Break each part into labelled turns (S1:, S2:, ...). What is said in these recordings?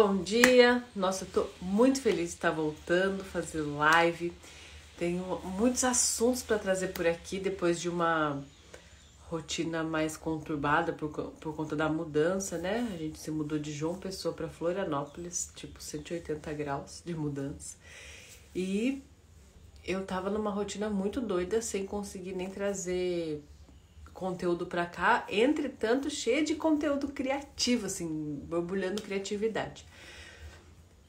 S1: bom dia! Nossa, eu tô muito feliz de estar voltando, fazer live. Tenho muitos assuntos para trazer por aqui depois de uma rotina mais conturbada por conta da mudança, né? A gente se mudou de João Pessoa para Florianópolis, tipo 180 graus de mudança. E eu tava numa rotina muito doida, sem conseguir nem trazer conteúdo pra cá, entretanto cheia de conteúdo criativo, assim, borbulhando criatividade.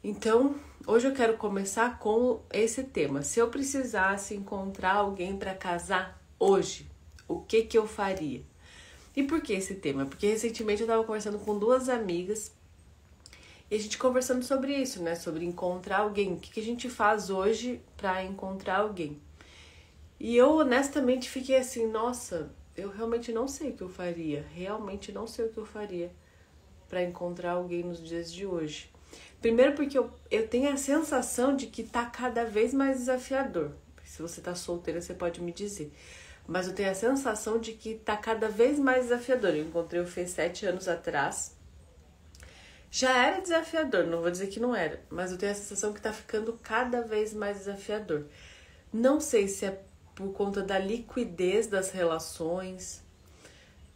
S1: Então, hoje eu quero começar com esse tema. Se eu precisasse encontrar alguém para casar hoje, o que eu faria? E por que esse tema? Porque recentemente eu estava conversando com duas amigas e a gente conversando sobre isso, né? Sobre encontrar alguém. O que a gente faz hoje para encontrar alguém? E eu honestamente fiquei assim, nossa, eu realmente não sei o que eu faria. Realmente não sei o que eu faria para encontrar alguém nos dias de hoje. Primeiro porque eu tenho a sensação de que tá cada vez mais desafiador. Se você tá solteira, você pode me dizer. Mas eu tenho a sensação de que tá cada vez mais desafiador. Eu encontrei o Fê 7 anos atrás. Já era desafiador, não vou dizer que não era. Mas eu tenho a sensação que tá ficando cada vez mais desafiador. Não sei se é por conta da liquidez das relações.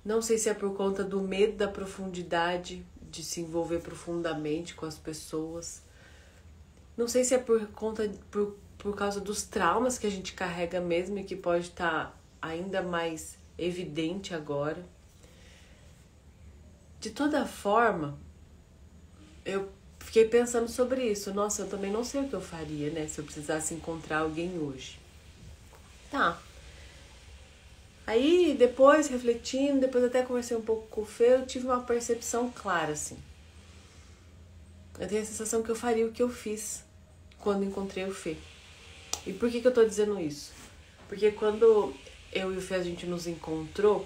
S1: Não sei se é por conta do medo da profundidade, de se envolver profundamente com as pessoas. Não sei se é por causa dos traumas que a gente carrega mesmo e que pode estar ainda mais evidente agora. De toda forma, eu fiquei pensando sobre isso. Nossa, eu também não sei o que eu faria, né? Se eu precisasse encontrar alguém hoje. Tá. Aí, depois, refletindo, depois até conversei um pouco com o Fê, eu tive uma percepção clara, assim. Eu tenho a sensação que eu faria o que eu fiz quando encontrei o Fê. E por que eu tô dizendo isso? Porque quando eu e o Fê a gente nos encontrou,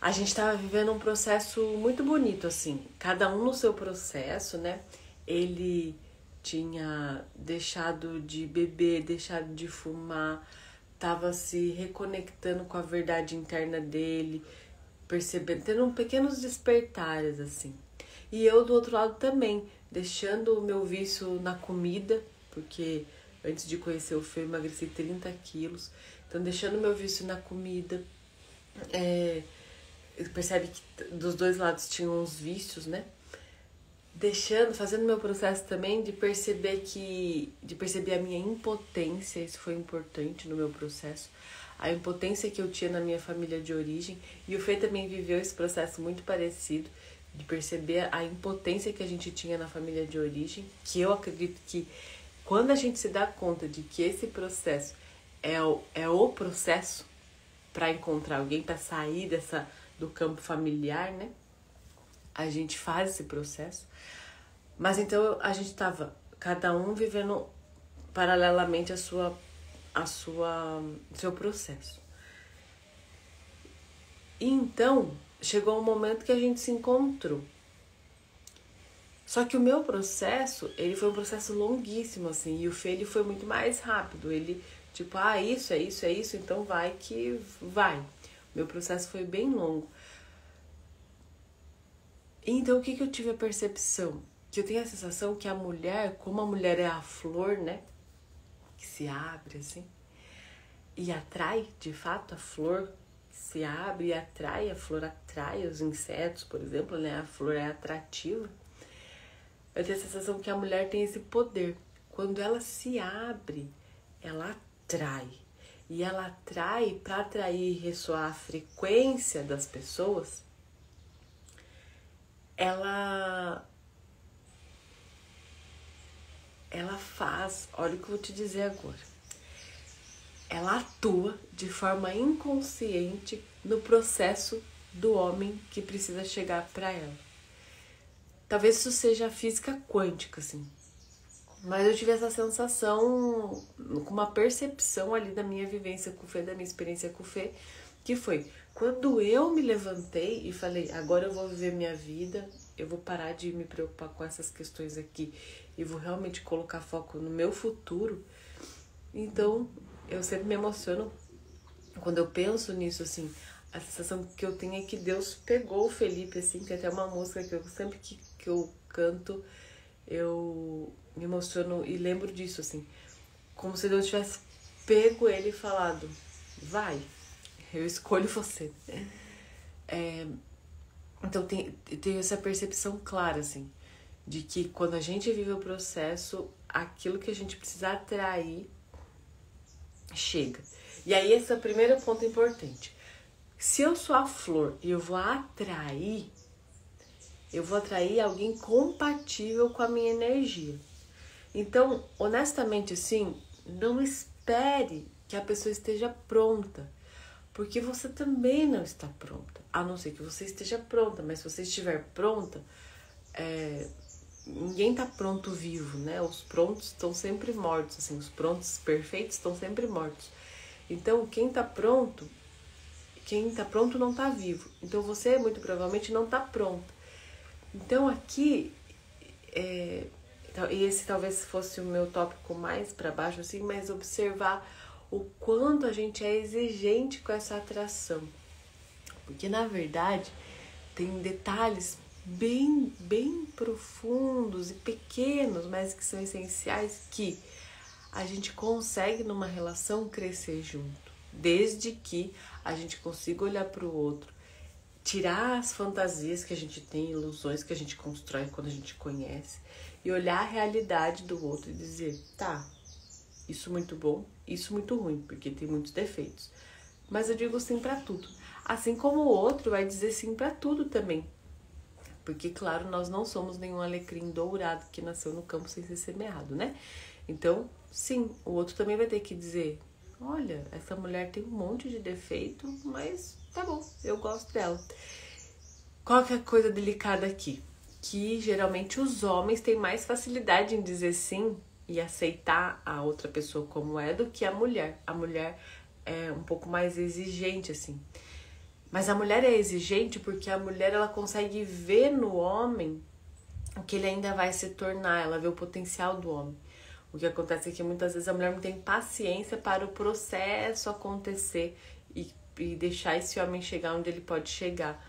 S1: a gente tava vivendo um processo muito bonito, assim. Cada um no seu processo, né? Ele tinha deixado de beber, deixado de fumar, tava se reconectando com a verdade interna dele, percebendo, tendo pequenos despertares, assim. E eu, do outro lado, também, deixando o meu vício na comida, porque antes de conhecer o Fê, eu emagreci 30 quilos. Então, deixando o meu vício na comida, percebe que dos dois lados tinham uns vícios, né? Fazendo meu processo também de perceber a minha impotência, isso foi importante no meu processo, a impotência que eu tinha na minha família de origem, e o Fê também viveu esse processo muito parecido, de perceber a impotência que a gente tinha na família de origem, que eu acredito que quando a gente se dá conta de que esse processo é o processo para encontrar alguém, para sair do campo familiar, né? A gente faz esse processo. Mas então a gente estava cada um vivendo paralelamente seu processo. E então chegou um momento que a gente se encontrou. Só que o meu processo, ele foi um processo longuíssimo, assim, e o Fê, ele foi muito mais rápido. Ele, tipo, isso, é isso, então vai que vai. O meu processo foi bem longo. Então, o que eu tive a percepção? Que eu tenho a sensação que a mulher, como a mulher é a flor, né? Que se abre, assim, e atrai, de fato, a flor se abre e atrai, a flor atrai os insetos, por exemplo, né? A flor é atrativa. Eu tenho a sensação que a mulher tem esse poder. Quando ela se abre, ela atrai. E ela atrai, para atrair e ressoar a frequência das pessoas, ela faz, olha o que eu vou te dizer agora. Ela atua de forma inconsciente no processo do homem que precisa chegar para ela. Talvez isso seja a física quântica, assim. Mas eu tive essa sensação, com uma percepção ali da minha vivência com o Fê, da minha experiência com o Fê, que foi quando eu me levantei e falei, agora eu vou viver minha vida, eu vou parar de me preocupar com essas questões aqui e vou realmente colocar foco no meu futuro. Então, eu sempre me emociono quando eu penso nisso, assim. A sensação que eu tenho é que Deus pegou o Felipe, assim, tem até uma música que eu sempre que eu canto, eu me emociono e lembro disso, assim, como se Deus tivesse pego ele e falado, vai, eu escolho você. Então tenho essa percepção clara, assim, de que quando a gente vive o processo, aquilo que a gente precisa atrair chega. E aí esse é o primeiro ponto importante. Se eu sou a flor e eu vou atrair alguém compatível com a minha energia. Então, honestamente, assim, não espere que a pessoa esteja pronta, porque você também não está pronta, a não ser que você esteja pronta, mas se você estiver pronta, ninguém está pronto vivo, né? Os prontos estão sempre mortos, assim, os prontos perfeitos estão sempre mortos. Então, quem está pronto não está vivo. Então, você muito provavelmente não está pronta. Então, aqui, e esse talvez fosse o meu tópico mais para baixo, assim, mas observar o quanto a gente é exigente com essa atração. Porque, na verdade, tem detalhes bem, bem profundos e pequenos, mas que são essenciais, que a gente consegue numa relação crescer junto, desde que a gente consiga olhar para o outro, tirar as fantasias que a gente tem, ilusões que a gente constrói quando a gente conhece, e olhar a realidade do outro e dizer, tá, isso muito bom, isso muito ruim, porque tem muitos defeitos, mas eu digo sim para tudo, assim como o outro vai dizer sim para tudo também. Porque, claro, nós não somos nenhum alecrim dourado que nasceu no campo sem ser semeado, né? Então, sim, o outro também vai ter que dizer, olha, essa mulher tem um monte de defeito, mas tá bom, eu gosto dela. Qual que é a coisa delicada aqui? Que geralmente os homens têm mais facilidade em dizer sim e aceitar a outra pessoa como é do que a mulher. A mulher é um pouco mais exigente, assim. Mas a mulher é exigente porque a mulher ela consegue ver no homem o que ele ainda vai se tornar, ela vê o potencial do homem. O que acontece é que muitas vezes a mulher não tem paciência para o processo acontecer e deixar esse homem chegar onde ele pode chegar.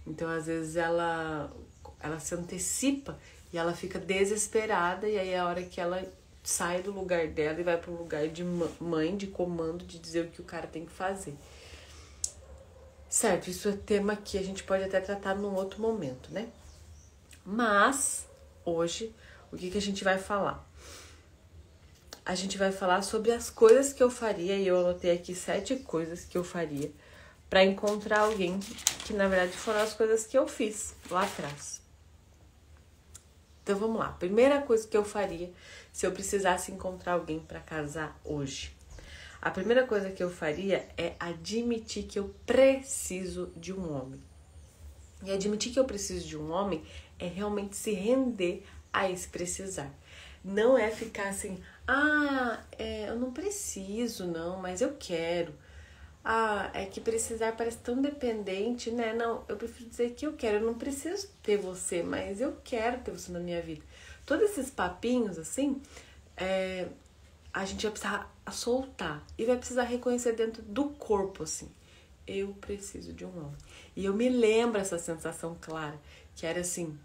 S1: Então, às vezes, ela se antecipa e ela fica desesperada, e aí é a hora que ela sai do lugar dela e vai para um lugar de mãe, de comando, de dizer o que o cara tem que fazer. Certo, isso é tema que a gente pode até tratar num outro momento, né? Mas, hoje, o que a gente vai falar? A gente vai falar sobre as coisas que eu faria, e eu anotei aqui 7 coisas que eu faria para encontrar alguém, que na verdade foram as coisas que eu fiz lá atrás. Então vamos lá, primeira coisa que eu faria se eu precisasse encontrar alguém para casar hoje. A primeira coisa que eu faria é admitir que eu preciso de um homem. E admitir que eu preciso de um homem é realmente se render a esse precisar. Não é ficar assim, eu não preciso não, mas eu quero. É que precisar parece tão dependente, né? Não, eu prefiro dizer que eu quero. Eu não preciso ter você, mas eu quero ter você na minha vida. Todos esses papinhos, assim, a gente vai precisar soltar. E vai precisar reconhecer dentro do corpo, assim. Eu preciso de um homem. E eu me lembro essa sensação clara, que era assim,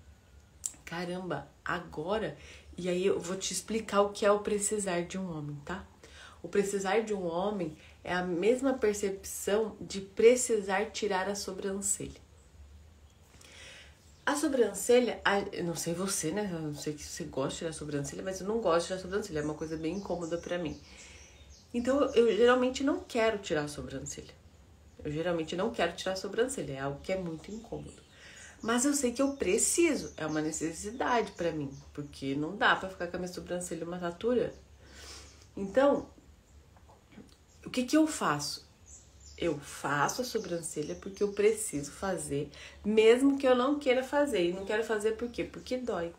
S1: caramba, agora... E aí eu vou te explicar o que é o precisar de um homem, tá? O precisar de um homem é a mesma percepção de precisar tirar a sobrancelha. A sobrancelha, eu não sei você, né? Eu não sei que você gosta de tirar a sobrancelha, mas eu não gosto de tirar a sobrancelha. É uma coisa bem incômoda pra mim. Então, eu geralmente não quero tirar a sobrancelha. É algo que é muito incômodo. Mas eu sei que eu preciso, é uma necessidade pra mim, porque não dá pra ficar com a minha sobrancelha uma tatura. Então, o que eu faço? Eu faço a sobrancelha porque eu preciso fazer, mesmo que eu não queira fazer. E não quero fazer por quê? Porque dói.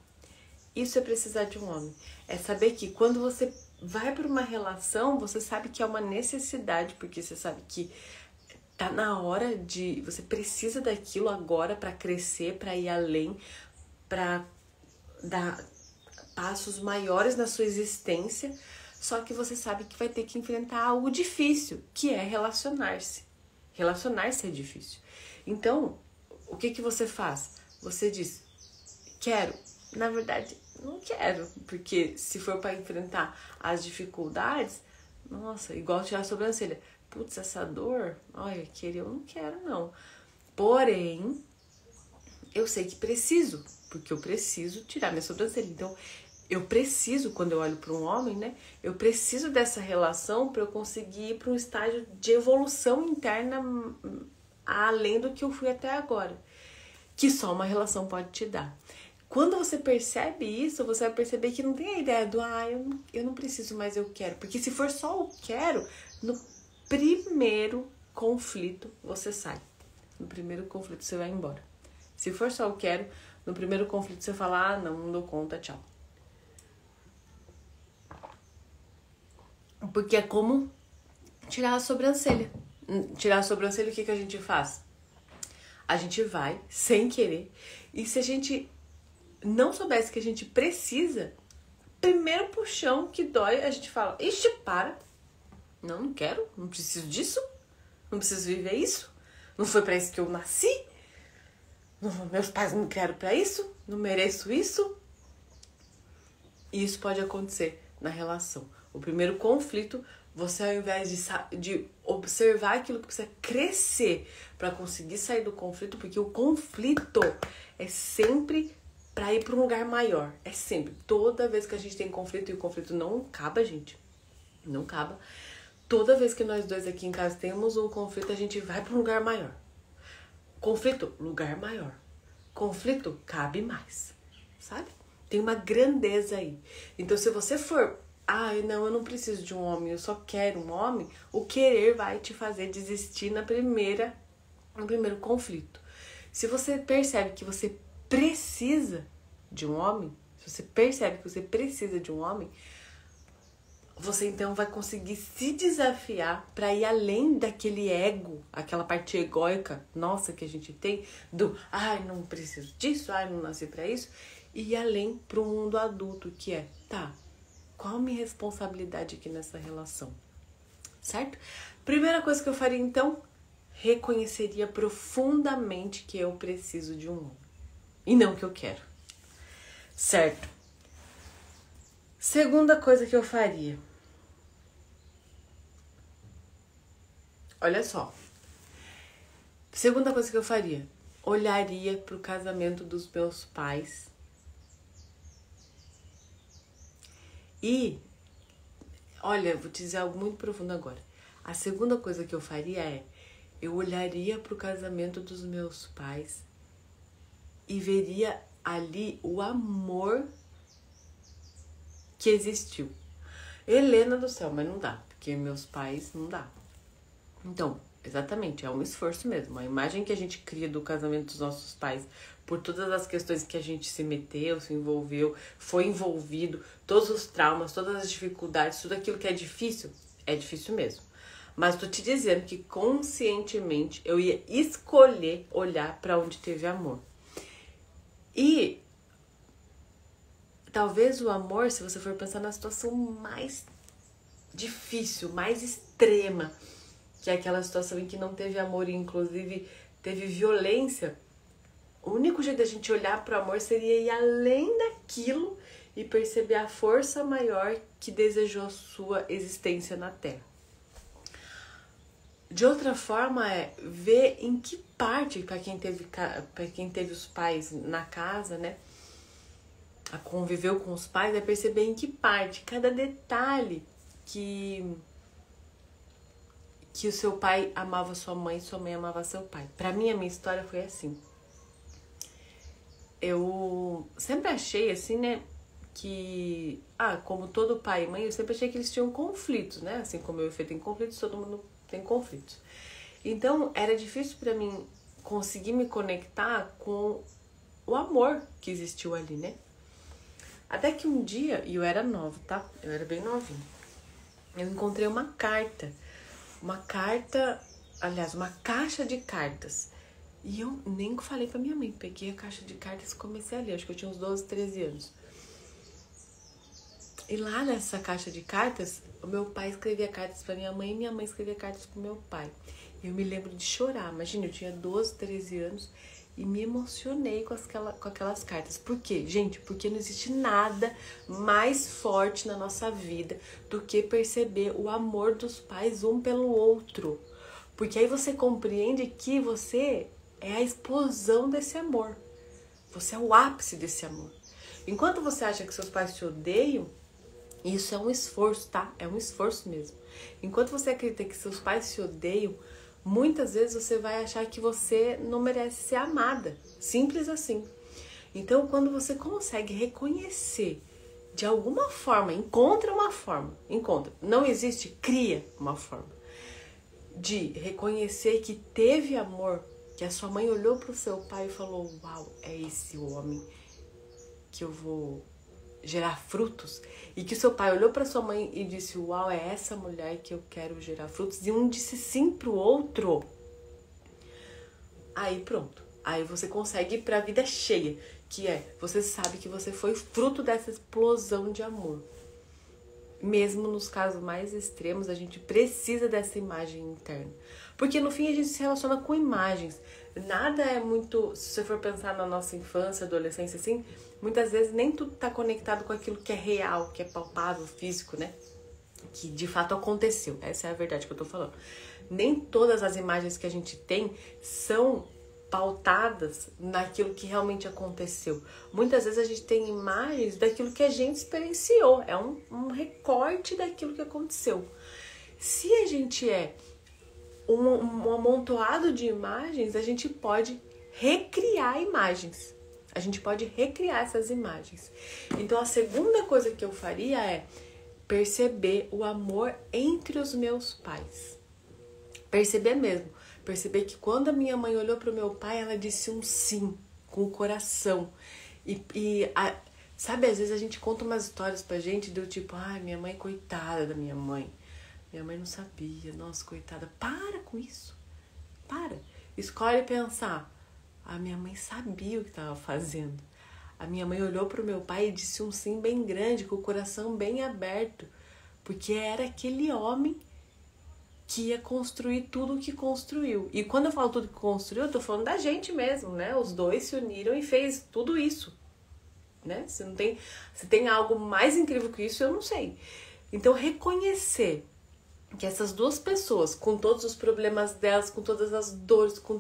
S1: Isso é precisar de um homem. É saber que quando você vai para uma relação, você sabe que é uma necessidade, porque você sabe que tá na hora de... Você precisa daquilo agora para crescer, para ir além, para dar passos maiores na sua existência. Só que você sabe que vai ter que enfrentar algo difícil, que é relacionar-se. Relacionar-se é difícil. Então, o que você faz? Você diz, quero, na verdade, não quero. Porque se for para enfrentar as dificuldades, nossa, igual tirar a sobrancelha. Putz, essa dor, olha, eu não quero, não. Porém, eu sei que preciso, porque eu preciso tirar minha sobrancelha. Então, eu preciso, quando eu olho para um homem, né? Eu preciso dessa relação para eu conseguir ir para um estágio de evolução interna além do que eu fui até agora. Que só uma relação pode te dar. Quando você percebe isso, você vai perceber que não tem a ideia do eu não preciso, mas eu quero. Porque se for só o quero, no primeiro conflito você sai. No primeiro conflito você vai embora. Se for só o quero, no primeiro conflito você fala, não dou conta, tchau. Porque é como tirar a sobrancelha. Tirar a sobrancelha, o que a gente faz? A gente vai, sem querer, e se a gente não soubesse que a gente precisa, primeiro puxão que dói, a gente fala, ixi, para. Não quero, não preciso disso, não preciso viver isso, não foi pra isso que eu nasci, meus pais não me criaram pra isso, não mereço isso. E isso pode acontecer na relação. O primeiro conflito, você ao invés de observar aquilo que precisa crescer para conseguir sair do conflito, porque o conflito é sempre para ir para um lugar maior. É sempre. Toda vez que a gente tem conflito, e o conflito não acaba, gente. Não acaba. Toda vez que nós dois aqui em casa temos um conflito, a gente vai para um lugar maior. Conflito, lugar maior. Conflito, cabe mais. Sabe? Tem uma grandeza aí. Então, se você for, não, eu não preciso de um homem, eu só quero um homem, o querer vai te fazer desistir no primeiro conflito. Se você percebe que você precisa de um homem, se você percebe que você precisa de um homem, você então vai conseguir se desafiar para ir além daquele ego, aquela parte egóica nossa que a gente tem, do não preciso disso, não nasci para isso, e ir além para o mundo adulto, que é, qual a minha responsabilidade aqui nessa relação? Certo? Primeira coisa que eu faria então, reconheceria profundamente que eu preciso de um homem e não que eu quero. Certo? Segunda coisa que eu faria. Olha só. Segunda coisa que eu faria. Olharia pro casamento dos meus pais. E, olha, vou te dizer algo muito profundo agora. A segunda coisa que eu faria é, eu olharia pro casamento dos meus pais e veria ali o amor que existiu. Helena do céu, mas não dá, porque meus pais não dá. Então, exatamente, é um esforço mesmo. A imagem que a gente cria do casamento dos nossos pais, por todas as questões que a gente se meteu, se envolveu, foi envolvido, todos os traumas, todas as dificuldades, tudo aquilo que é difícil mesmo. Mas tô te dizendo que conscientemente eu ia escolher olhar para onde teve amor. E talvez o amor, se você for pensar na situação mais difícil, mais extrema, que é aquela situação em que não teve amor e inclusive teve violência, o único jeito da gente olhar para o amor seria ir além daquilo e perceber a força maior que desejou a sua existência na Terra. De outra forma é ver em que parte, para quem teve os pais na casa, né, conviveu com os pais, é perceber em que parte, cada detalhe que o seu pai amava sua mãe e sua mãe amava seu pai. Pra mim, a minha história foi assim. Eu sempre achei assim, né, que, como todo pai e mãe, eu sempre achei que eles tinham conflitos, né? Assim como eu e o Fê tem conflitos, todo mundo tem conflitos. Então, era difícil pra mim conseguir me conectar com o amor que existiu ali, né? Até que um dia, e eu era nova, tá? Eu era bem novinha. Eu encontrei uma carta, aliás, uma caixa de cartas. E eu nem falei pra minha mãe, peguei a caixa de cartas e comecei a ler, acho que eu tinha uns 12, 13 anos. E lá nessa caixa de cartas, o meu pai escrevia cartas pra minha mãe e minha mãe escrevia cartas pro meu pai. E eu me lembro de chorar, imagina, eu tinha 12, 13 anos e me emocionei com aquelas cartas. Por quê? Gente, porque não existe nada mais forte na nossa vida do que perceber o amor dos pais um pelo outro. Porque aí você compreende que você é a explosão desse amor. Você é o ápice desse amor. Enquanto você acha que seus pais te odeiam, isso é um esforço, tá? É um esforço mesmo. Enquanto você acredita que seus pais te odeiam, muitas vezes você vai achar que você não merece ser amada. Simples assim. Então, quando você consegue reconhecer de alguma forma, encontra uma forma, não existe, cria uma forma de reconhecer que teve amor, que a sua mãe olhou para o seu pai e falou: uau, é esse o homem que eu vou gerar frutos, e que seu pai olhou para sua mãe e disse: uau, é essa mulher que eu quero gerar frutos, e um disse sim pro outro. Aí pronto, aí você consegue ir para a vida cheia, que é, você sabe que você foi fruto dessa explosão de amor. Mesmo nos casos mais extremos, a gente precisa dessa imagem interna. Porque no fim a gente se relaciona com imagens. Nada é muito... Se você for pensar na nossa infância, adolescência, assim, muitas vezes nem tudo está conectado com aquilo que é real, que é palpável, físico, né? Que de fato aconteceu. Essa é a verdade que eu tô falando. Nem todas as imagens que a gente tem são pautadas naquilo que realmente aconteceu. Muitas vezes a gente tem imagens daquilo que a gente experienciou. É um recorte daquilo que aconteceu. Se a gente é um amontoado de imagens, a gente pode recriar imagens. A gente pode recriar essas imagens. Então a segunda coisa que eu faria é perceber o amor entre os meus pais. Perceber mesmo. Perceber que quando a minha mãe olhou para o meu pai, ela disse um sim, com o coração. Sabe, às vezes a gente conta umas histórias pra gente do tipo: ai, minha mãe, coitada da minha mãe. Minha mãe não sabia, nossa, coitada. Para com isso. Para. Escolhe pensar: a minha mãe sabia o que estava fazendo. A minha mãe olhou para o meu pai e disse um sim bem grande, com o coração bem aberto. Porque era aquele homem que ia construir tudo o que construiu. E quando eu falo tudo que construiu, eu tô falando da gente mesmo, né? Os dois se uniram e fez tudo isso, né? Se tem algo mais incrível que isso, eu não sei. Então, reconhecer que essas duas pessoas, com todos os problemas delas, com todas as dores, com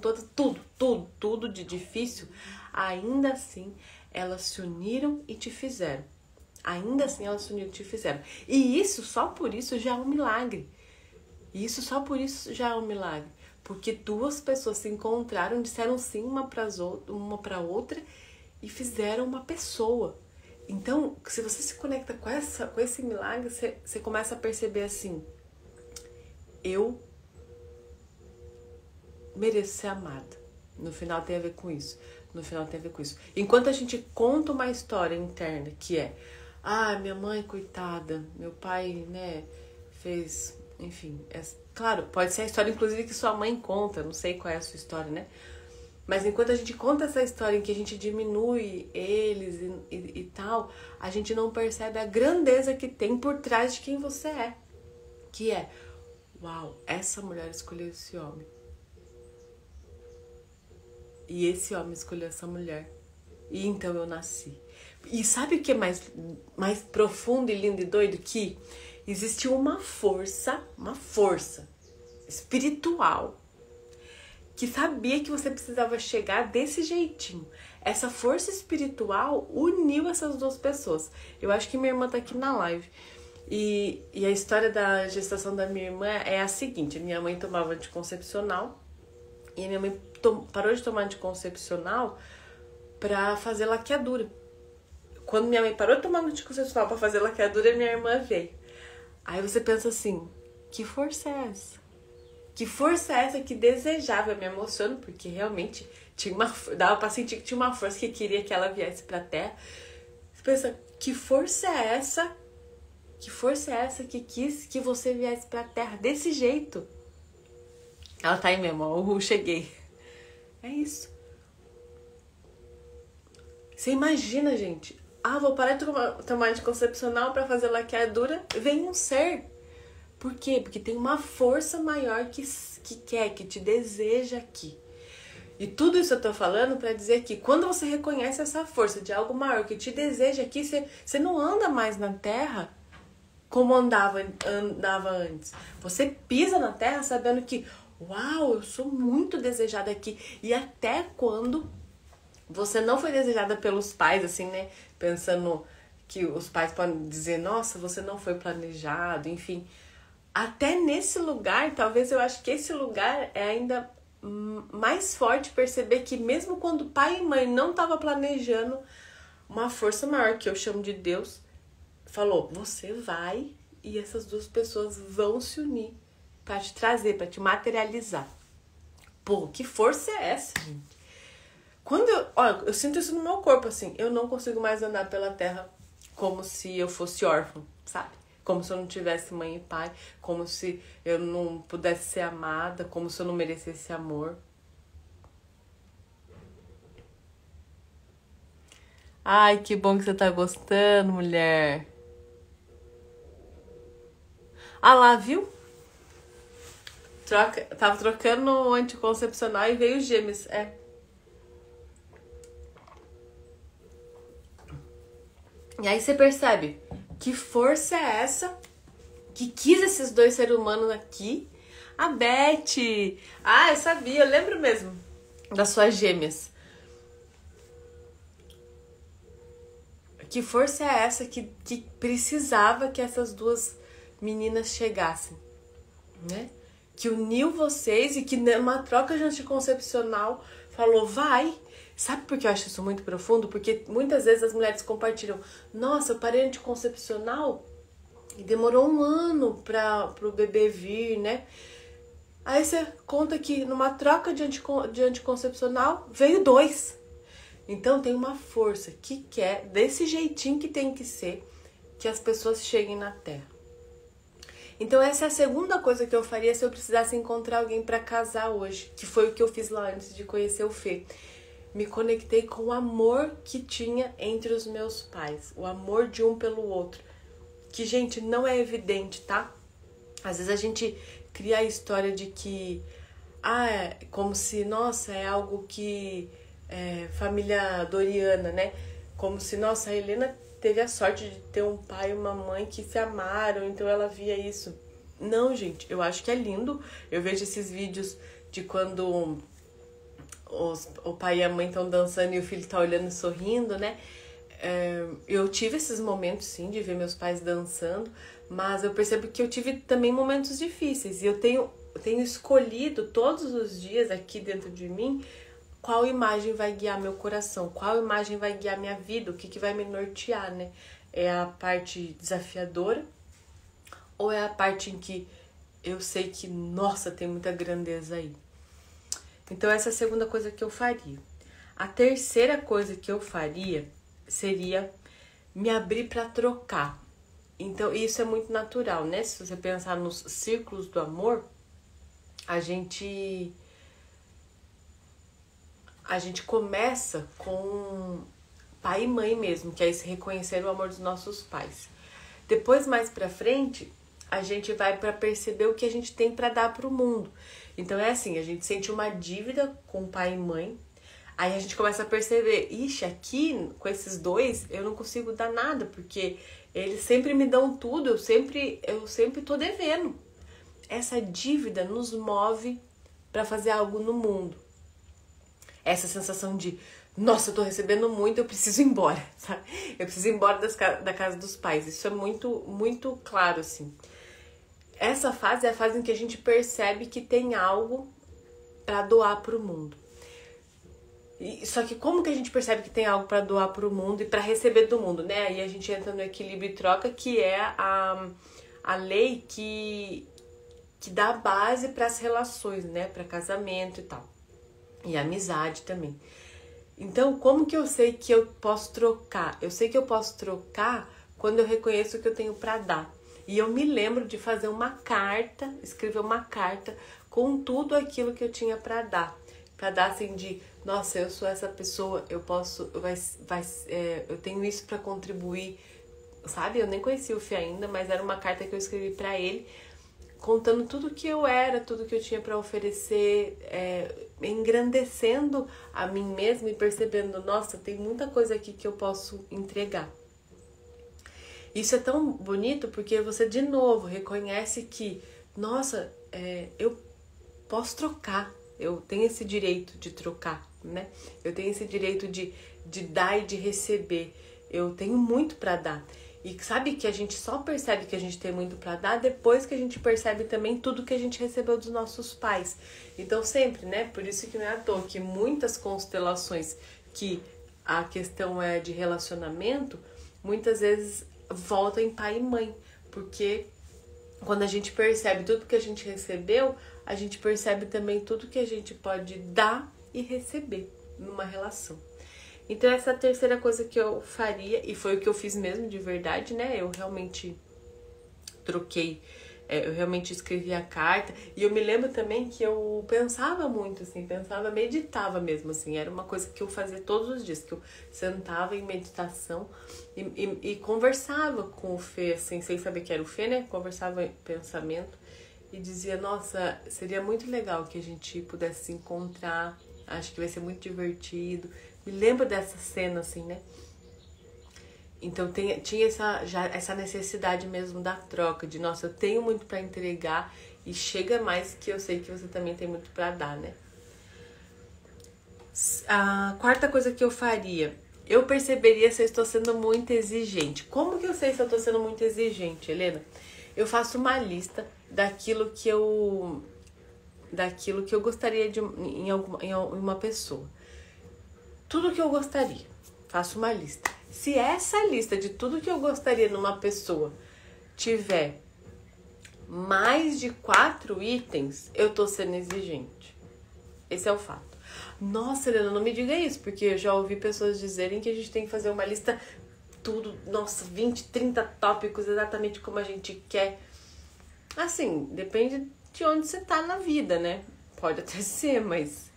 S1: tudo de difícil, ainda assim, elas se uniram e te fizeram. Ainda assim, elas se uniram e te fizeram. E isso, só por isso, já é um milagre. E isso só por isso já é um milagre. Porque duas pessoas se encontraram, disseram sim uma para outra e fizeram uma pessoa. Então, se você se conecta com esse milagre, você começa a perceber assim: eu mereço ser amada. No final tem a ver com isso. Enquanto a gente conta uma história interna que é: ah, minha mãe, coitada, meu pai, né, fez... Enfim, claro, pode ser a história, inclusive, que sua mãe conta. Não sei qual é a sua história, né? Mas enquanto a gente conta essa história em que a gente diminui eles e tal, a gente não percebe a grandeza que tem por trás de quem você é. Que é: uau, essa mulher escolheu esse homem. E esse homem escolheu essa mulher. E então eu nasci. E sabe o que é mais profundo e lindo e doido? Que existe uma força espiritual que sabia que você precisava chegar desse jeitinho. Essa força espiritual uniu essas duas pessoas. Eu acho que minha irmã tá aqui na live. E a história da gestação da minha irmã é a seguinte: a minha mãe tomava anticoncepcional e a minha mãe parou de tomar anticoncepcional pra fazer laqueadura. Quando minha mãe parou de tomar anticoncepcional pra fazer laqueadura, minha irmã veio. Aí você pensa assim: que força é essa? Que força é essa que desejava? Eu me emociono porque realmente dava pra sentir que tinha uma força que queria que ela viesse pra Terra. Você pensa: que força é essa? Que força é essa que quis que você viesse pra Terra desse jeito? Ela tá aí mesmo, cheguei. É isso. Você imagina, gente. Ah, vou parar de tomar anticoncepcional pra fazer laqueadura. Vem um ser. Por quê? Porque tem uma força maior que quer, que te deseja aqui. E tudo isso eu tô falando para dizer que quando você reconhece essa força de algo maior que te deseja aqui, você não anda mais na terra como andava antes. Você pisa na terra sabendo que, uau, eu sou muito desejada aqui. E até quando você não foi desejada pelos pais, assim, né? Pensando que os pais podem dizer, nossa, você não foi planejado, enfim. Até nesse lugar, talvez eu acho que esse lugar é ainda mais forte perceber que mesmo quando pai e mãe não estavam planejando, uma força maior, que eu chamo de Deus, falou, você vai e essas duas pessoas vão se unir para te trazer, para te materializar. Pô, que força é essa, gente? Quando eu sinto isso no meu corpo, assim, eu não consigo mais andar pela terra como se eu fosse órfã, sabe? Como se eu não tivesse mãe e pai, como se eu não pudesse ser amada, como se eu não merecesse amor. Ai, que bom que você tá gostando, mulher. Ah lá, viu? Tava trocando o anticoncepcional e veio gêmeos, E aí você percebe que força é essa que quis esses dois seres humanos aqui. A Beth! Ah, eu sabia, eu lembro mesmo das suas gêmeas. Que força é essa que precisava que essas duas meninas chegassem, né? Que uniu vocês e que numa troca de anticoncepcional falou, vai. Sabe por que eu acho isso muito profundo? Porque muitas vezes as mulheres compartilham, nossa, eu parei anticoncepcional e demorou 1 ano pro bebê vir, né? Aí você conta que numa troca de anticoncepcional veio 2. Então tem uma força que quer, desse jeitinho que tem que ser, que as pessoas cheguem na Terra. Então essa é a segunda coisa que eu faria se eu precisasse encontrar alguém para casar hoje, que foi o que eu fiz lá antes de conhecer o Fê. Me conectei com o amor que tinha entre os meus pais, o amor de um pelo outro, que, gente, não é evidente, tá? Às vezes a gente cria a história de que, é como se, nossa, é algo que, família Doriana, né? Como se, nossa, a Helena teve a sorte de ter um pai e uma mãe que se amaram, então ela via isso. Não, gente, eu acho que é lindo. Eu vejo esses vídeos de quando o pai e a mãe estão dançando e o filho tá olhando e sorrindo, né? Eu tive esses momentos, sim, de ver meus pais dançando, mas eu percebo que eu tive também momentos difíceis. E eu tenho escolhido todos os dias aqui dentro de mim qual imagem vai guiar meu coração, qual imagem vai guiar minha vida, o que vai me nortear, né? É a parte desafiadora ou é a parte em que eu sei que, nossa, tem muita grandeza aí? Então essa é a segunda coisa que eu faria. A terceira coisa que eu faria seria me abrir para trocar. Então isso é muito natural, né? Se você pensar nos círculos do amor, a gente começa com pai e mãe mesmo, que é esse reconhecer o amor dos nossos pais. Depois, mais pra frente, a gente vai para perceber o que a gente tem para dar pro mundo. Então é assim, a gente sente uma dívida com pai e mãe, aí a gente começa a perceber, ixi, aqui com esses dois eu não consigo dar nada, porque eles sempre me dão tudo, eu sempre tô devendo. Essa dívida nos move para fazer algo no mundo. Essa sensação de, nossa, eu tô recebendo muito, eu preciso ir embora, sabe? Eu preciso ir embora da casa dos pais. Isso é muito, muito claro, assim. Essa fase é a fase em que a gente percebe que tem algo para doar pro mundo. Só que como que a gente percebe que tem algo para doar pro mundo e para receber do mundo, né? Aí a gente entra no equilíbrio e troca, que é a lei que dá base para as relações, né? Para casamento e tal. E amizade também. Então, como que eu sei que eu posso trocar? Eu sei que eu posso trocar quando eu reconheço o que eu tenho para dar. E eu me lembro de fazer uma carta, escrever uma carta com tudo aquilo que eu tinha para dar. Para dar assim de, nossa, eu sou essa pessoa, eu posso, eu tenho isso para contribuir, sabe? Eu nem conhecia o Fê ainda, mas era uma carta que eu escrevi para ele, contando tudo que eu era, tudo que eu tinha para oferecer, engrandecendo a mim mesma e percebendo, nossa, tem muita coisa aqui que eu posso entregar. Isso é tão bonito porque você, de novo, reconhece que, nossa, eu posso trocar, eu tenho esse direito de trocar, né? Eu tenho esse direito de dar e de receber, eu tenho muito para dar. E sabe que a gente só percebe que a gente tem muito para dar depois que a gente percebe também tudo que a gente recebeu dos nossos pais. Então sempre, né? Por isso que não é à toa que muitas constelações que a questão é de relacionamento, muitas vezes voltam em pai e mãe. Porque quando a gente percebe tudo que a gente recebeu, a gente percebe também tudo que a gente pode dar e receber numa relação. Então essa é a terceira coisa que eu faria, e foi o que eu fiz mesmo de verdade, né? Eu realmente troquei, eu realmente escrevi a carta. E eu me lembro também que eu pensava muito, assim, meditava mesmo, assim. Era uma coisa que eu fazia todos os dias, que eu sentava em meditação e conversava com o Fê, assim, sem saber que era o Fê, né? Conversava em pensamento e dizia, nossa, seria muito legal que a gente pudesse se encontrar, acho que vai ser muito divertido. Me lembro dessa cena, assim, né? Então tinha essa necessidade mesmo da troca, de nossa, eu tenho muito para entregar e chega mais que eu sei que você também tem muito para dar, né? A quarta coisa que eu faria, eu perceberia se eu estou sendo muito exigente. Como que eu sei se eu estou sendo muito exigente, Helena? Eu faço uma lista daquilo que eu gostaria de em uma pessoa. Tudo que eu gostaria, faço uma lista. Se essa lista de tudo que eu gostaria numa pessoa tiver mais de 4 itens, eu tô sendo exigente. Esse é o fato. Nossa, Helena, não me diga isso, porque eu já ouvi pessoas dizerem que a gente tem que fazer uma lista, tudo, nossa, 20, 30 tópicos, exatamente como a gente quer. Assim, depende de onde você tá na vida, né? Pode até ser, mas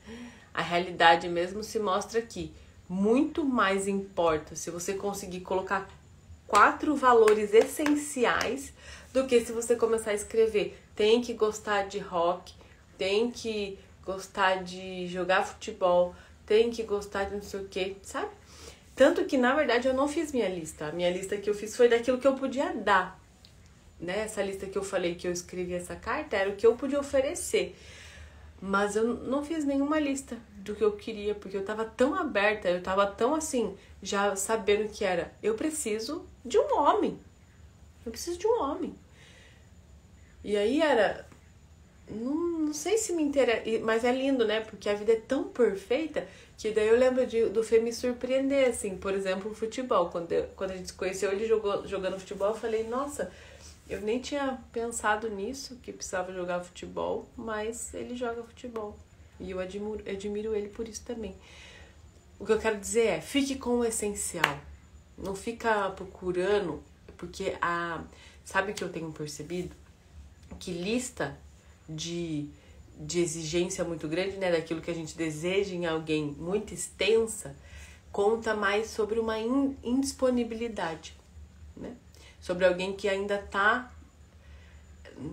S1: a realidade mesmo se mostra que muito mais importa se você conseguir colocar 4 valores essenciais do que se você começar a escrever. Tem que gostar de rock, tem que gostar de jogar futebol, tem que gostar de não sei o que, sabe? Tanto que, na verdade, eu não fiz minha lista. A minha lista que eu fiz foi daquilo que eu podia dar, né? Essa lista que eu falei que eu escrevi essa carta era o que eu podia oferecer. Mas eu não fiz nenhuma lista do que eu queria, porque eu tava tão aberta, eu tava tão assim, já sabendo que era, eu preciso de um homem. Eu preciso de um homem. E aí era, não sei se me interessa, mas é lindo, né? Porque a vida é tão perfeita que daí eu lembro do Fê me surpreender, assim, por exemplo, o futebol. Quando a gente se conheceu, ele jogando futebol, eu falei, nossa, eu nem tinha pensado nisso, que precisava jogar futebol, mas ele joga futebol. E eu admiro ele por isso também. O que eu quero dizer é, fique com o essencial. Não fica procurando, porque sabe o que eu tenho percebido? Que lista de exigência muito grande, né, daquilo que a gente deseja em alguém muito extensa, conta mais sobre uma indisponibilidade, né? Sobre alguém que ainda tá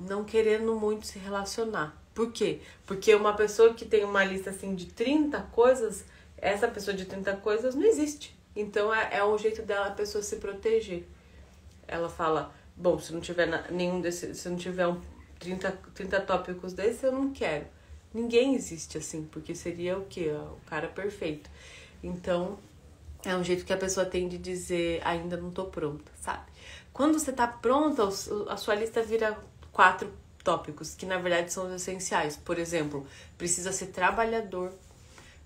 S1: não querendo muito se relacionar. Por quê? Porque uma pessoa que tem uma lista assim de 30 coisas, essa pessoa de 30 coisas não existe. Então é um jeito dela a pessoa se proteger. Ela fala, bom, se não tiver nenhum desses, se não tiver 30 tópicos desses, eu não quero. Ninguém existe assim, porque seria o quê? O cara perfeito. Então, é um jeito que a pessoa tem de dizer, ainda não tô pronta, sabe? Quando você tá pronta, a sua lista vira 4 tópicos, que na verdade são os essenciais. Por exemplo, precisa ser trabalhador,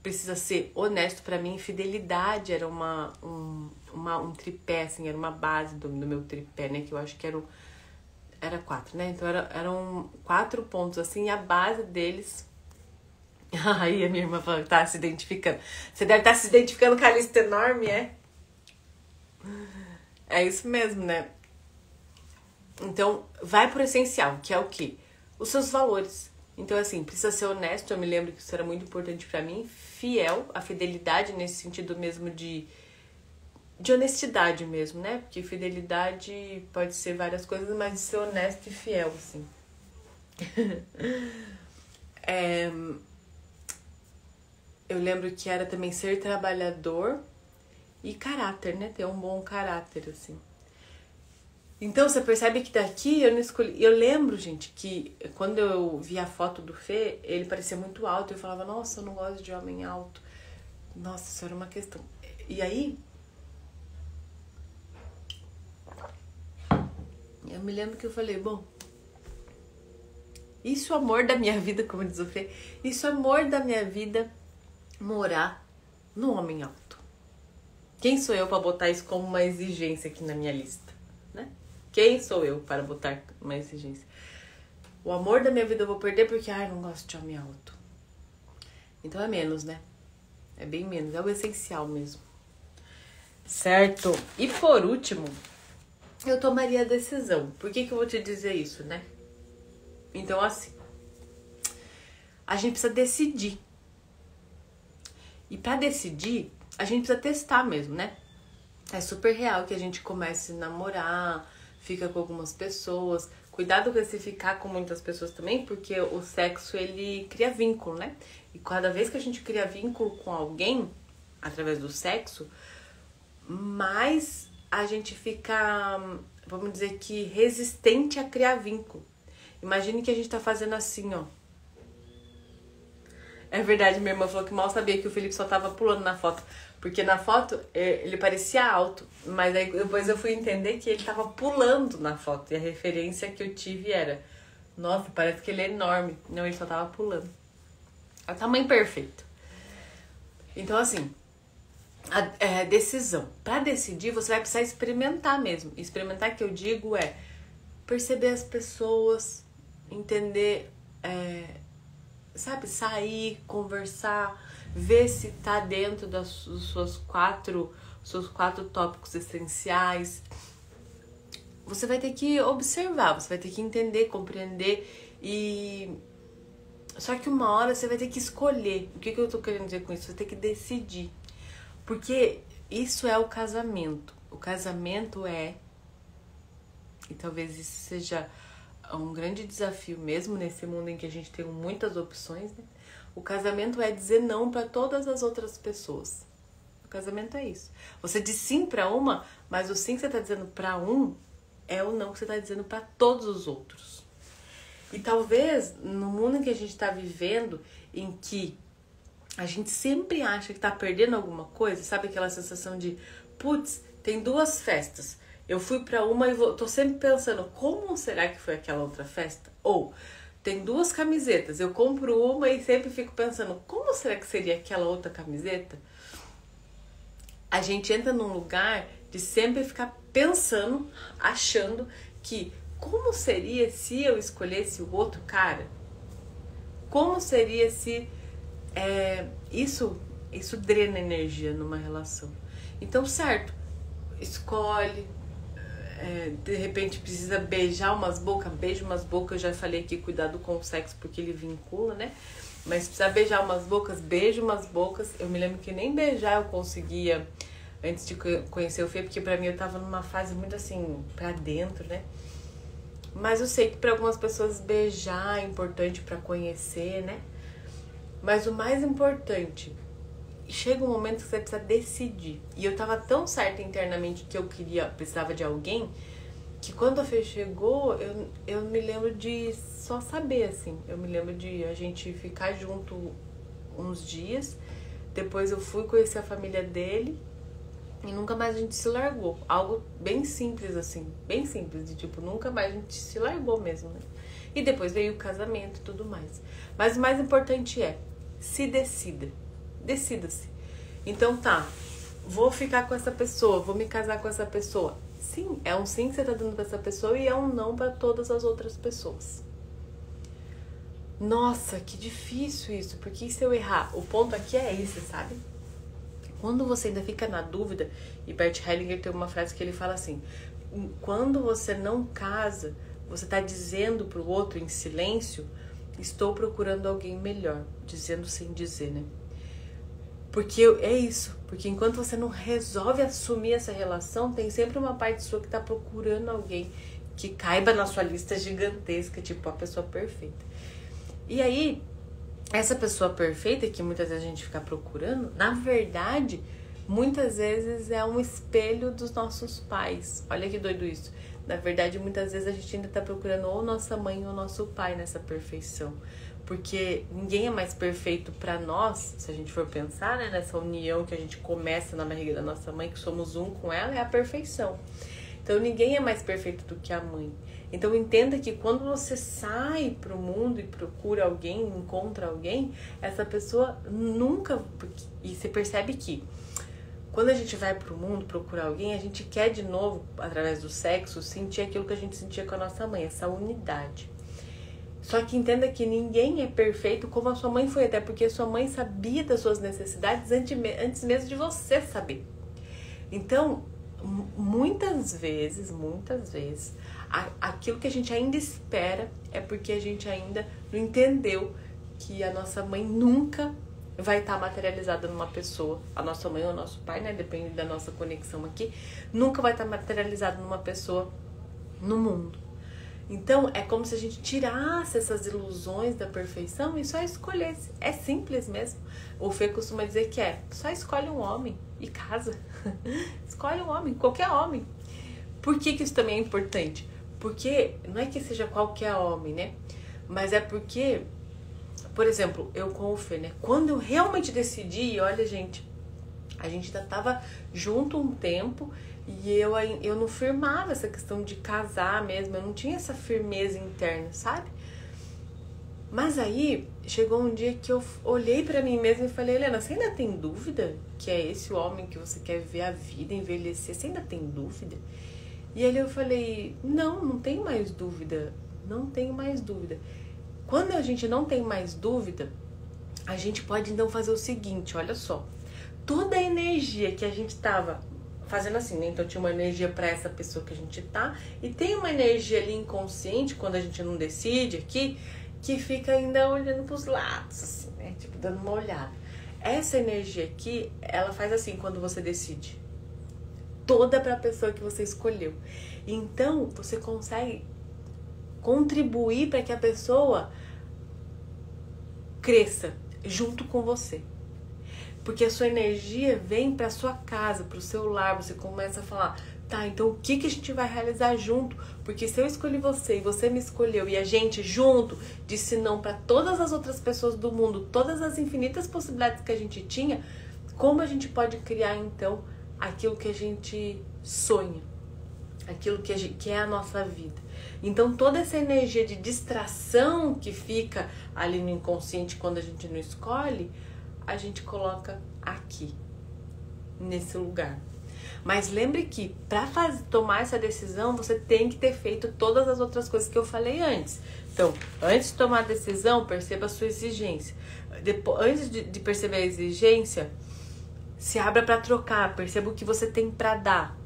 S1: precisa ser honesto. Pra mim, fidelidade era um tripé, assim, era uma base do meu tripé, né? Que eu acho que era 4, né? Então eram 4 pontos, assim, e a base deles... Aí a minha irmã falou, tá se identificando. Você deve estar se identificando com a lista enorme, é? É isso mesmo, né? Então, vai pro essencial, que é o quê? Os seus valores. Então, assim, precisa ser honesto. Eu me lembro que isso era muito importante pra mim. Fiel, a fidelidade nesse sentido mesmo de honestidade mesmo, né? Porque fidelidade pode ser várias coisas, mas de ser honesto e fiel, assim. Eu lembro que era também ser trabalhador e caráter, né? Ter um bom caráter, assim. Então, você percebe que daqui eu não escolhi... Eu lembro, gente, que quando eu vi a foto do Fê, ele parecia muito alto. Eu falava, nossa, eu não gosto de homem alto. Nossa, isso era uma questão. E aí... eu me lembro que eu falei, bom... isso é o amor da minha vida, como diz o Fê. Isso é o amor da minha vida, morar no homem alto. Quem sou eu para botar isso como uma exigência aqui na minha lista, né? Quem sou eu para botar uma exigência? O amor da minha vida eu vou perder porque, ai, não gosto de homem alto. Então é menos, né? É bem menos, é o essencial mesmo. Certo? E por último, eu tomaria a decisão. Por que eu vou te dizer isso, né? Então, assim, a gente precisa decidir. E pra decidir, a gente precisa testar mesmo, né? É super real que a gente comece a namorar, fica com algumas pessoas. Cuidado com esse ficar com muitas pessoas também, porque o sexo, ele cria vínculo, né? E cada vez que a gente cria vínculo com alguém, através do sexo, mais a gente fica, vamos dizer que, resistente a criar vínculo. Imagine que a gente tá fazendo assim, ó. É verdade, minha irmã falou que mal sabia que o Felipe só tava pulando na foto. Porque na foto ele parecia alto, mas aí depois eu fui entender que ele tava pulando na foto. E a referência que eu tive era, nossa, parece que ele é enorme. Não, ele só tava pulando. É o tamanho perfeito. Então, assim, a decisão. Pra decidir, você vai precisar experimentar mesmo. Experimentar, que eu digo, é perceber as pessoas, entender, sabe, sair, conversar, ver se tá dentro dos seus quatro tópicos essenciais. Você vai ter que observar, você vai ter que entender, compreender e... Só que uma hora você vai ter que escolher. O que eu tô querendo dizer com isso? Você vai ter que decidir. Porque isso é o casamento. O casamento é... E talvez isso seja um grande desafio mesmo nesse mundo em que a gente tem muitas opções, né? O casamento é dizer não para todas as outras pessoas. O casamento é isso. Você diz sim para uma, mas o sim que você tá dizendo para um é o não que você tá dizendo para todos os outros. E talvez no mundo em que a gente tá vivendo, em que a gente sempre acha que tá perdendo alguma coisa, sabe aquela sensação de, putz, tem duas festas. Eu fui pra uma e tô sempre pensando, como será que foi aquela outra festa? Ou, tem duas camisetas, eu compro uma e sempre fico pensando, como será que seria aquela outra camiseta? A gente entra num lugar de sempre ficar pensando, achando que, como seria se eu escolhesse o outro cara? Como seria se... Isso drena energia numa relação. Então, certo, escolhe... de repente precisa beijar umas bocas, beija umas bocas, eu já falei aqui, cuidado com o sexo porque ele vincula, né? Mas precisa beijar umas bocas, beija umas bocas. Eu me lembro que nem beijar eu conseguia antes de conhecer o Fê, porque pra mim eu tava numa fase muito assim, pra dentro, né? Mas eu sei que pra algumas pessoas beijar é importante pra conhecer, né? Mas o mais importante, chega um momento que você precisa decidir. E eu tava tão certa internamente que eu precisava de alguém, que quando a Fê chegou, eu me lembro de só saber, assim. Eu me lembro de a gente ficar junto uns dias, depois eu fui conhecer a família dele e nunca mais a gente se largou. Algo bem simples, assim, bem simples, de tipo, nunca mais a gente se largou mesmo, né? E depois veio o casamento e tudo mais. Mas o mais importante é, se decida. Decida-se. Então tá, vou ficar com essa pessoa, vou me casar com essa pessoa. Sim, é um sim que você tá dando pra essa pessoa e é um não pra todas as outras pessoas. Nossa, que difícil isso, porque e se eu errar? O ponto aqui é esse, sabe? Quando você ainda fica na dúvida, e Bert Hellinger tem uma frase que ele fala assim, quando você não casa, você tá dizendo pro outro em silêncio, estou procurando alguém melhor, dizendo sem dizer, né? Porque é isso, porque enquanto você não resolve assumir essa relação, tem sempre uma parte sua que tá procurando alguém que caiba na sua lista gigantesca, tipo a pessoa perfeita. E aí, essa pessoa perfeita que muitas vezes a gente fica procurando, na verdade, muitas vezes é um espelho dos nossos pais. Olha que doido isso. Na verdade, muitas vezes a gente ainda tá procurando ou nossa mãe ou nosso pai nessa perfeição. Porque ninguém é mais perfeito para nós, se a gente for pensar, né, nessa união que a gente começa na barriga da nossa mãe, que somos um com ela, é a perfeição. Então ninguém é mais perfeito do que a mãe. Então entenda que quando você sai pro mundo e procura alguém, encontra alguém, essa pessoa nunca... E você percebe que quando a gente vai pro mundo procurar alguém, a gente quer de novo, através do sexo, sentir aquilo que a gente sentia com a nossa mãe, essa unidade. Só que entenda que ninguém é perfeito como a sua mãe foi, até porque a sua mãe sabia das suas necessidades antes mesmo de você saber. Então, muitas vezes, aquilo que a gente ainda espera é porque a gente ainda não entendeu que a nossa mãe nunca vai estar materializada numa pessoa. A nossa mãe ou o nosso pai, né? Depende da nossa conexão aqui, nunca vai estar materializado numa pessoa no mundo. Então, é como se a gente tirasse essas ilusões da perfeição e só escolhesse. É simples mesmo. O Fê costuma dizer que só escolhe um homem e casa. Escolhe um homem, qualquer homem. Por que isso também é importante? Porque não é que seja qualquer homem, né? Mas é porque, por exemplo, eu com o Fê, né? Quando eu realmente decidi, olha, gente, a gente ainda tava junto um tempo... E eu não firmava essa questão de casar mesmo, eu não tinha essa firmeza interna, sabe? Mas aí, chegou um dia que eu olhei pra mim mesma e falei, Helena, você ainda tem dúvida que é esse o homem que você quer ver a vida, envelhecer? Você ainda tem dúvida? E aí eu falei, não tenho mais dúvida, não tenho mais dúvida. Quando a gente não tem mais dúvida, a gente pode então fazer o seguinte, olha só. Toda a energia que a gente tava fazendo assim, né? Então tinha uma energia para essa pessoa que a gente tá, e tem uma energia ali inconsciente, quando a gente não decide aqui, que fica ainda olhando pros lados, assim, né? Tipo, dando uma olhada. Essa energia aqui, ela faz assim quando você decide. Toda pra pessoa que você escolheu. Então, você consegue contribuir para que a pessoa cresça junto com você. Porque a sua energia vem pra sua casa, pro seu lar, você começa a falar, tá, então o que a gente vai realizar junto? Porque se eu escolhi você e você me escolheu e a gente junto disse não pra todas as outras pessoas do mundo, todas as infinitas possibilidades que a gente tinha, como a gente pode criar então aquilo que a gente sonha? Aquilo que é a nossa vida. Então toda essa energia de distração que fica ali no inconsciente quando a gente não escolhe, a gente coloca aqui, nesse lugar. Mas lembre que para tomar essa decisão, você tem que ter feito todas as outras coisas que eu falei antes. Então, antes de tomar a decisão, perceba a sua exigência. Antes de perceber a exigência, se abra para trocar, perceba o que você tem para dar.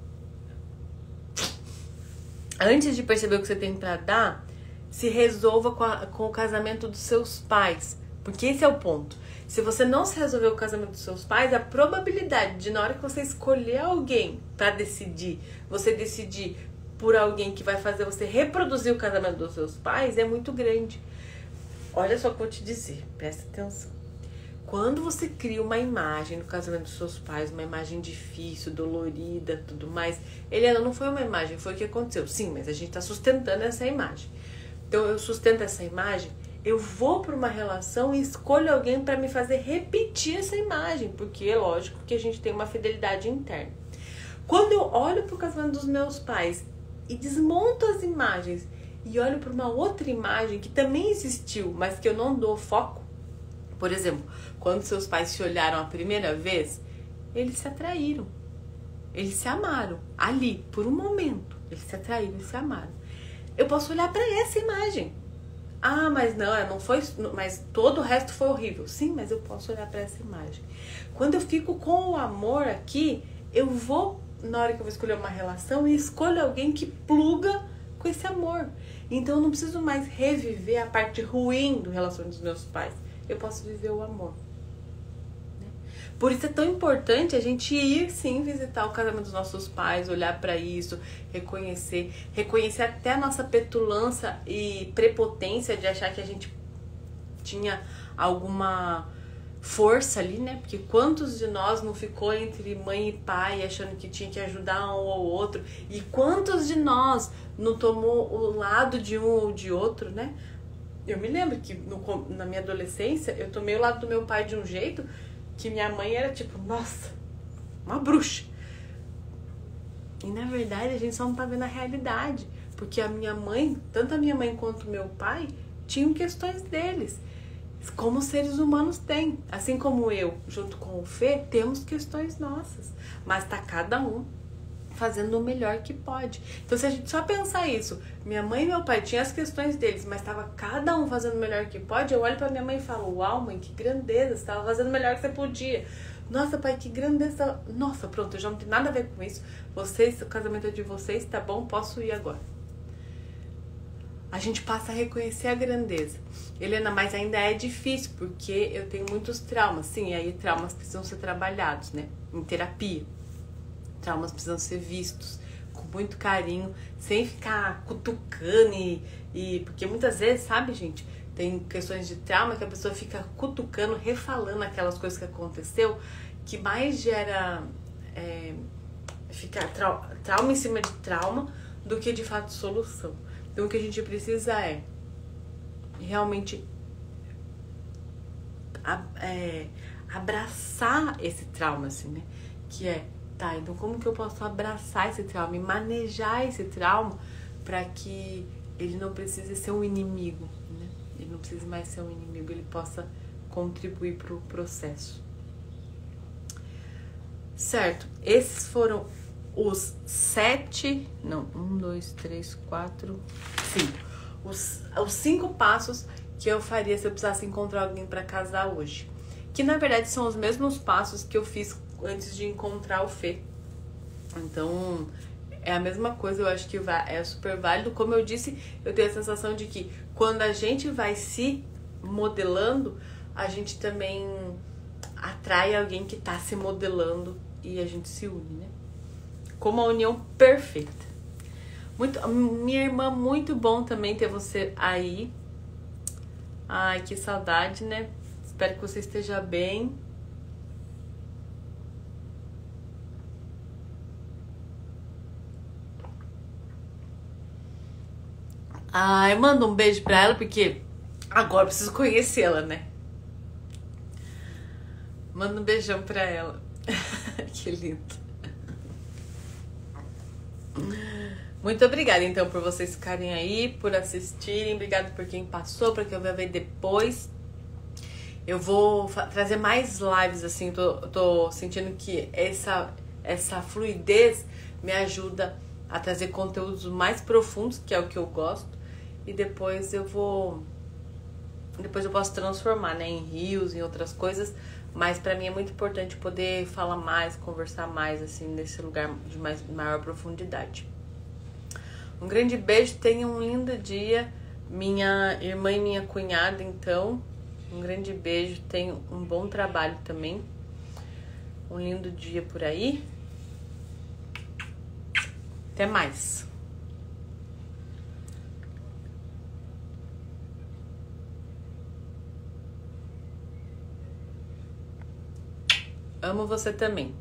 S1: Antes de perceber o que você tem para dar, se resolva com o casamento dos seus pais. Porque esse é o ponto. Se você não se resolver o casamento dos seus pais, a probabilidade de na hora que você escolher alguém para decidir, você decidir por alguém que vai fazer você reproduzir o casamento dos seus pais é muito grande. Olha só o que eu vou te dizer, presta atenção. Quando você cria uma imagem do casamento dos seus pais, uma imagem difícil, dolorida, tudo mais, Helena, não foi uma imagem, foi o que aconteceu. Sim, mas a gente está sustentando essa imagem. Então eu sustento essa imagem, eu vou para uma relação e escolho alguém para me fazer repetir essa imagem, porque é lógico que a gente tem uma fidelidade interna. Quando eu olho para o casamento dos meus pais e desmonto as imagens e olho para uma outra imagem que também existiu, mas que eu não dou foco, por exemplo, quando seus pais se olharam a primeira vez, eles se atraíram, eles se amaram, ali, por um momento, eles se atraíram e se amaram. Eu posso olhar para essa imagem. Ah, mas não foi, mas todo o resto foi horrível. Sim, mas eu posso olhar para essa imagem. Quando eu fico com o amor aqui, eu vou, na hora que eu vou escolher uma relação, e escolho alguém que pluga com esse amor. Então eu não preciso mais reviver a parte ruim do relacionamento dos meus pais. Eu posso viver o amor. Né? Por isso é tão importante a gente ir sim visitar o casamento dos nossos pais, olhar para isso, reconhecer até a nossa petulância e prepotência de achar que a gente tinha alguma força ali, né? Porque quantos de nós não ficou entre mãe e pai achando que tinha que ajudar um ou outro? E quantos de nós não tomou o lado de um ou de outro, né? Eu me lembro que na minha adolescência eu tomei o lado do meu pai de um jeito que minha mãe era tipo, nossa, uma bruxa. E na verdade a gente só não tá vendo a realidade. Porque a minha mãe, tanto a minha mãe quanto o meu pai, tinham questões deles. Como os seres humanos têm. Assim como eu, junto com o Fê, temos questões nossas. Mas tá cada um fazendo o melhor que pode. Então se a gente só pensar isso, minha mãe e meu pai tinham as questões deles, mas tava cada um fazendo o melhor que pode, eu olho pra minha mãe e falo, uau mãe, que grandeza, você tava fazendo o melhor que você podia. Nossa pai, que grandeza. Nossa, pronto, eu já não tenho nada a ver com isso. Vocês, o casamento é de vocês, tá bom, posso ir agora. A gente passa a reconhecer a grandeza. Helena, mas ainda é difícil, porque eu tenho muitos traumas. Sim, aí traumas precisam ser trabalhados, né? Em terapia. Traumas precisam ser vistos com muito carinho, sem ficar cutucando porque muitas vezes, sabe, gente, tem questões de trauma que a pessoa fica cutucando, refalando aquelas coisas que aconteceu, que mais gera ficar trauma em cima de trauma do que de fato solução. Então o que a gente precisa é realmente abraçar esse trauma, assim, né? Que é, tá, então como que eu posso abraçar esse trauma e manejar esse trauma para que ele não precise ser um inimigo, né? Ele não precise mais ser um inimigo, ele possa contribuir para o processo. Certo, esses foram os 7, não, 1, 2, 3, 4, 5. Os 5 passos que eu faria se eu precisasse encontrar alguém para casar hoje. Que na verdade são os mesmos passos que eu fiz antes de encontrar o Fê. Então é a mesma coisa, eu acho que é super válido. Como eu disse, eu tenho a sensação de que quando a gente vai se modelando, a gente também atrai alguém que tá se modelando e a gente se une, né? Como a união perfeita. Minha irmã, muito bom também ter você aí. Ai, que saudade, né? Espero que você esteja bem. Ai, manda um beijo pra ela, porque agora eu preciso conhecê-la, né? Manda um beijão pra ela. Que lindo. Muito obrigada, então, por vocês ficarem aí, por assistirem. Obrigada por quem passou, para quem vai ver depois. Eu vou trazer mais lives, assim. Tô sentindo que essa fluidez me ajuda a trazer conteúdos mais profundos, que é o que eu gosto. E depois eu posso transformar, né, em reels, em outras coisas. Mas pra mim é muito importante poder falar mais, conversar mais, assim, nesse lugar de maior profundidade. Um grande beijo, tenha um lindo dia. Minha irmã e minha cunhada, então, um grande beijo, tenha um bom trabalho também. Um lindo dia por aí. Até mais. Amo você também.